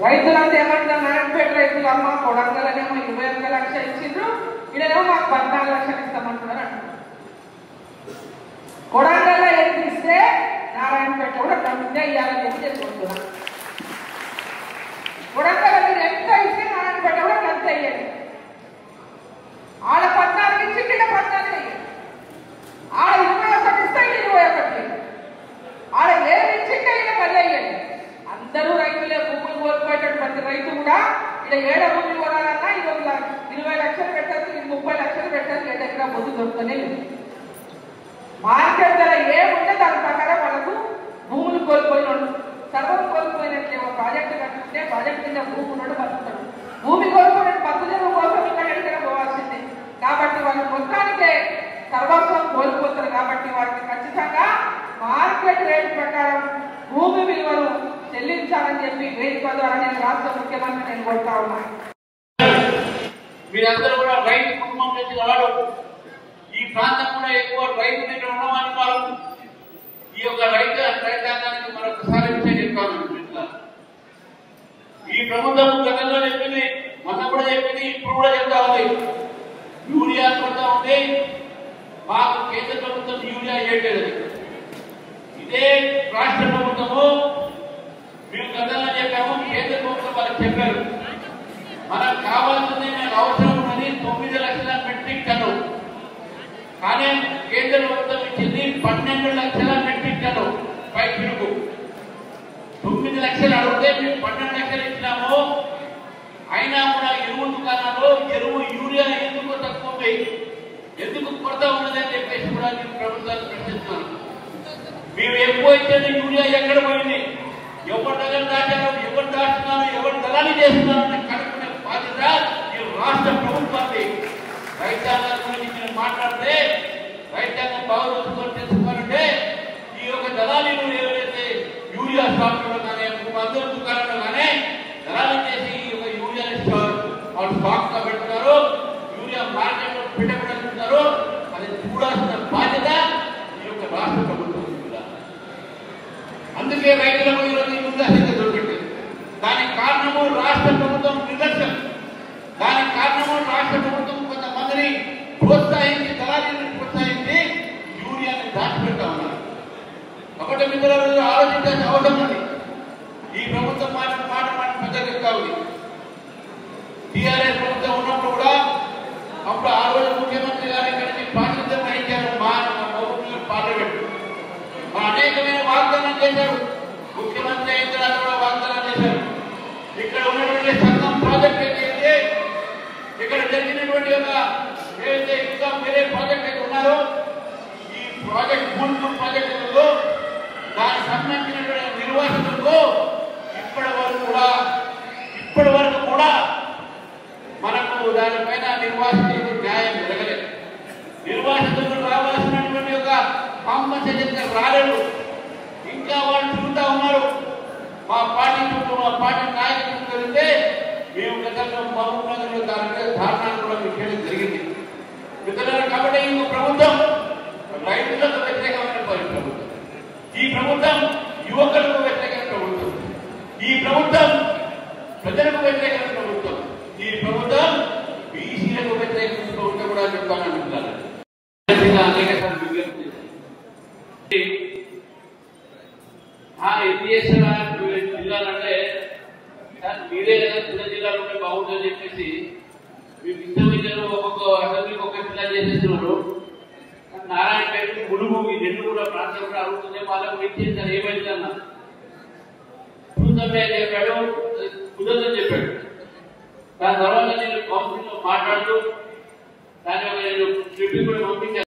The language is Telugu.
రైతులంతా ఏమంటారు? నారాయణపేట రైతులు అమ్మ కొడంగలనేమో 21 లక్షలు ఇచ్చిండ్రు, ఇదేమో మాకు 14 లక్షలు ఇస్తామంటున్నారు అంటున్నారు. కొడంగల్ ఎంత ఇస్తే నారాయణపేట కూడా తమ్మిందే ఇవ్వాలని చెప్పి చేసుకుంటున్నాను. కొడంగల్ మీరు ఎంత ఇస్తే నారాయణపేట కూడా అంత ఇయ్యండి. ఆడ 14 ఇచ్చి ఇక్కడ 14 ఇయ్యండి. ఆడ 21 ఇస్తే 21, ఆడ 7 ఇచ్చి ఇక్కడ 10 ఇయ్యండి. అందరూ రైతులే, భూములు కోల్పోయేటట్టు ప్రతి రైతు కూడా ఇక్కడ 7 భూములు కొనాలన్నా 20 లక్షలు పెట్టచ్చు, 30 లక్షలు పెట్టచ్చు, 7 ఎకరా పొద్దు దొరుకుతూనే లేదు. మార్కెట్ ధర ఏముంటే దాని ప్రకారం వాళ్ళకు భూములు కోల్పోయినాడు, సర్వం కోల్పోయినట్లే. ఒక ప్రాజెక్టు కట్టుకుంటే ప్రాజెక్టు కింద భూమి ఉన్నాడు బతుకుతాడు, భూమి కోల్పోయినట్టు బతుకుదేవు కోసం ఇక్కడ ఎక్కడ పోవాల్సిందే. కాబట్టి వాళ్ళు మొత్తానికే సర్వస్వం కోల్పోతారు. కాబట్టి వారికి ఖచ్చితంగా మార్కెట్ రేట్ ప్రకారం భూమి విలువను చెల్లించాలని చెప్పి వేదిక ద్వారా నేను రాష్ట్ర ముఖ్యమంత్రి నేను కోరుతా ఉన్నాను. మీరందరూ కూడా రైతు కుటుంబం నుంచి రావడం, ఈ ప్రాంతం కూడా ఎక్కువ రైతు దగ్గర ఉండమని వారు ఈ యొక్క రైతాంగానికి మరొకసారి విషయం చెప్తాను. ఈ ప్రభుత్వం గతంలో చెప్పింది, మొన్న కూడా చెప్పింది, ఇప్పుడు కూడా చెప్తా ఉంది, యూరియా కొడతా ఉంది. మాకు కేంద్ర ప్రభుత్వం యూరియా చేయట్లేదు. ఇదే రాష్ట్ర ప్రభుత్వము మేము గతంలో చెప్పాము, కేంద్ర ప్రభుత్వం వాళ్ళకి చెప్పారు మనకు కావాల్సింది, మనకు అవసరం ఉన్నది 9 లక్షల మెట్రిక్ టన్ను. కానీ కేంద్ర ప్రభుత్వం ఇచ్చింది 12 లక్షల మెట్రిక్ టన్ను పైపులకు. 9 లక్షలు అడిగితే మేము 12 లక్షలు ఇచ్చినాము. అయినా కూడా ఎరువు దుకాణాల్లో ఎరువు యూరియా ఎందుకు తక్కువ ఉంది, ఎందుకు కొరత ఉన్నదని చెప్పేసి కూడా నేను ప్రభుత్వాన్ని ప్రశ్నిస్తున్నాను. మేము ఎక్కువ ఇచ్చేది యూరియా ఎక్కడ పోయింది, ఎవరి దగ్గర దాచారు, ఎవరు దాచున్నారు, ఎవరు దళాలు చేస్తున్నారని కనుక్కునే బాధ్యత ఈ రాష్ట్ర ప్రభుత్వాన్ని. రైతాంగం గురించి నేను మాట్లాడితే రైతాంగం బాగా తెలుసుకోవాలంటే ఈ యొక్క దళాలీలు ఎవరైతే యూరియా స్టాక్లో కానీ అందరూ దుకాణంలో కానీ దళాలు చేసి ఈ యొక్క యూరియా వాళ్ళు స్టాక్ గా పెడుతున్నారు, యూరియా మార్కెట్ లో పెట్టబడుతున్నారు. అది చూడాల్సిన బాధ్యత ఈ యొక్క రాష్ట్ర ప్రభుత్వం. అందుకే రైతులకు ఈరోజు ఉదాహరణ దొరికింది. దానికి కారణము రాష్ట్ర ప్రభుత్వం నిర్లక్ష్యం. దానికి కారణము రాష్ట్ర ప్రభుత్వం కొంతమందిని ప్రోత్సహించి, దళారీని ప్రోత్సహించి యూరియాని దాచిపెడతా ఉన్నారు. కాబట్టి మిత్రులు ఆలోచించాల్సిన అవసరం ఉంది. ఈ ప్రభుత్వం మాట పెద్దగా చెప్తా ఉంది. టీఆర్ఎస్ ప్రభుత్వం ఉన్నప్పుడు కూడా అప్పుడు ఆ రోజు ముఖ్యమంత్రి గారు ఇక్కడి నుంచి బాధ్యత వహించారు. మా పార్లమెంట్ అనేకమైన వాగ్దానం చేశారు. ముఖ్యమంత్రి అయిన తర్వాత కూడా వాగ్దానం చేశారు. ఇక్కడ ఉన్నటువంటి సంఘం ప్రాజెక్ట్ అయితే ఇక్కడ జరిగినటువంటి ఏదైతే ఇంకా వేరే ప్రాజెక్ట్ అయితే ఉన్నారో ఈ ప్రాజెక్ట్ మూడు ప్రాజెక్టులలో దానికి సంబంధించినటువంటి నిర్వాసితులకు ఇప్పటి వరకు కూడా మనకు దానిపైన నిర్వాసితులకు న్యాయం జరగలేదు. నిర్వాసితులకు రావాల్సినటువంటి ఒక కాంపన్సేషన్ రాలేదు. ఇంకా వాళ్ళు తిరుగుతా ఉన్నారు. మా పార్టీ చుట్టూ, మా పార్టీ నాయకుల చుట్టూ వెళ్తే మేము గతంలో మహబూబ్ నగర్లో దాని మీద ధారణాలు కూడా చేయడం జరిగింది. మిత్రులారా, కాబట్టి ఈ ప్రభుత్వం రైతులకు వ్యతిరేకమైన ప్రభుత్వం, ఈ ప్రభుత్వం యువకులకు వ్యతిరేకమైన ప్రభుత్వం, ఈ ప్రభుత్వం ప్రజలకు వ్యతిరేకమైన ప్రభుత్వం, ఈ ప్రభుత్వం బీసీలకు వ్యతిరేకమైన ప్రభుత్వం కూడా చెప్తాను అనుకుంటున్నాను. జిల్లాలంటే మీరే కదా చిన్న జిల్లాలు ఉంటే బాగుంటుందని చెప్పేసి మీకు ఇష్టమైన ఒక్కొక్క అసెంబ్లీకి ఒక జిల్లా చేసేస్తున్నారు. నారాయణపేట, ములుగు ఈ రెండు కూడా ప్రాంతం కూడా అడుగుతుంది. వాళ్ళకు ఇచ్చేసారు ఏమైంది అన్న చూద్దామే అని చెప్పాడు, కుదరదని చెప్పాడు. దాని తర్వాత నేను కౌన్సిల్ లో మాట్లాడుతూ దాని నేను ట్రిప్ కూడా పంపించాను.